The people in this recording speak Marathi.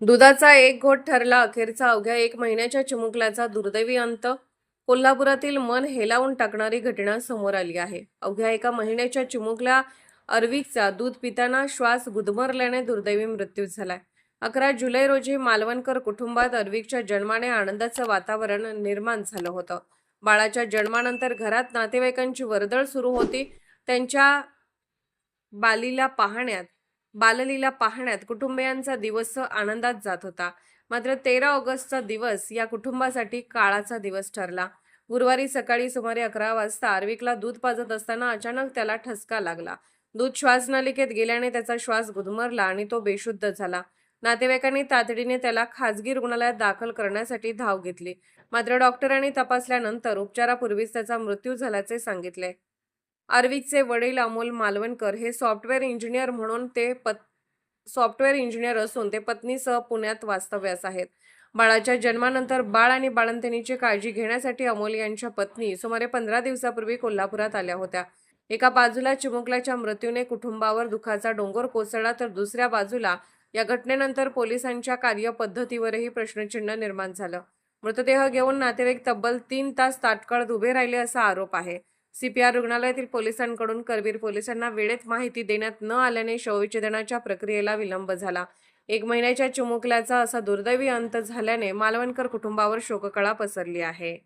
दुधाचा एक घोट ठरला अखेरचा अवघ्या 1 महिन्याच्या चिमुकल्याचा दुर्दैवी अंत. कोल्हापुरातील मन हेलावून टाकणारी घटना समोर आली आहे. अवघ्या 1 महिन्याच्या चिमुकल्या अर्विकचा दूध पिताना श्वास गुदमरल्याने दुर्दैवी मृत्यू झालाय. 11 जुलै रोजी मालवणकर कुटुंबात अर्विकच्या जन्माने आनंदाचं वातावरण निर्माण झालं होतं. बाळाच्या जन्मानंतर घरात नातेवाईकांची वर्दळ सुरू होती. त्यांच्या बाललीला पाहण्यात कुटुंबियांचा दिवस आनंदात जात होता. मात्र 13 ऑगस्टचा दिवस या कुटुंबासाठी काळाचा दिवस ठरला. गुरुवारी सकाळी सुमारे 11 वाजता आर्विकला दूध पाजत असताना अचानक त्याला ठसका लागला. दूध श्वासनलिकेत गेल्याने त्याचा श्वास गुदमरला आणि तो बेशुद्ध झाला. नातेवाईकांनी तातडीने त्याला खासगी रुग्णालयात दाखल करण्यासाठी धाव घेतली. मात्र डॉक्टरांनी तपासल्यानंतर उपचारापूर्वीच त्याचा मृत्यू झाल्याचे सांगितले. आर्विकचे वडील अमोल मालवणकर हे सॉफ्टवेअर इंजिनियर असून ते पत्नीसह पुण्यात वास्तव्यास आहेत. बाळाच्या जन्मानंतर बाळ आणि बाळंतिणीची काळजी घेण्यासाठी अमोल यांच्या पत्नी सुमारे 15 दिवसापूर्वी कोल्हापुरात आल्या होत्या. एका बाजूला चिमुकल्याच्या मृत्यूने कुटुंबावर दुःखाचा डोंगर कोसळला, तर दुसऱ्या बाजूला या घटनेनंतर पोलिसांच्या कार्यपद्धतीवरही प्रश्नचिन्ह निर्माण झालं. मृतदेह घेऊन नातेवाईक तब्बल 3 तास ताटकळत उभे राहिले असा आरोप आहे. सीपीआर रुग्णालयातील पोलिसांकडून करवीर पोलिसांना वेळेत माहिती देण्यात न आल्याने शवविच्छेदनाच्या प्रक्रियेला विलंब झाला. 1 महिन्याच्या चिमुकल्याचा असा दुर्दैवी अंत झाल्याने मालवणकर कुटुंबावर शोककळा पसरली आहे.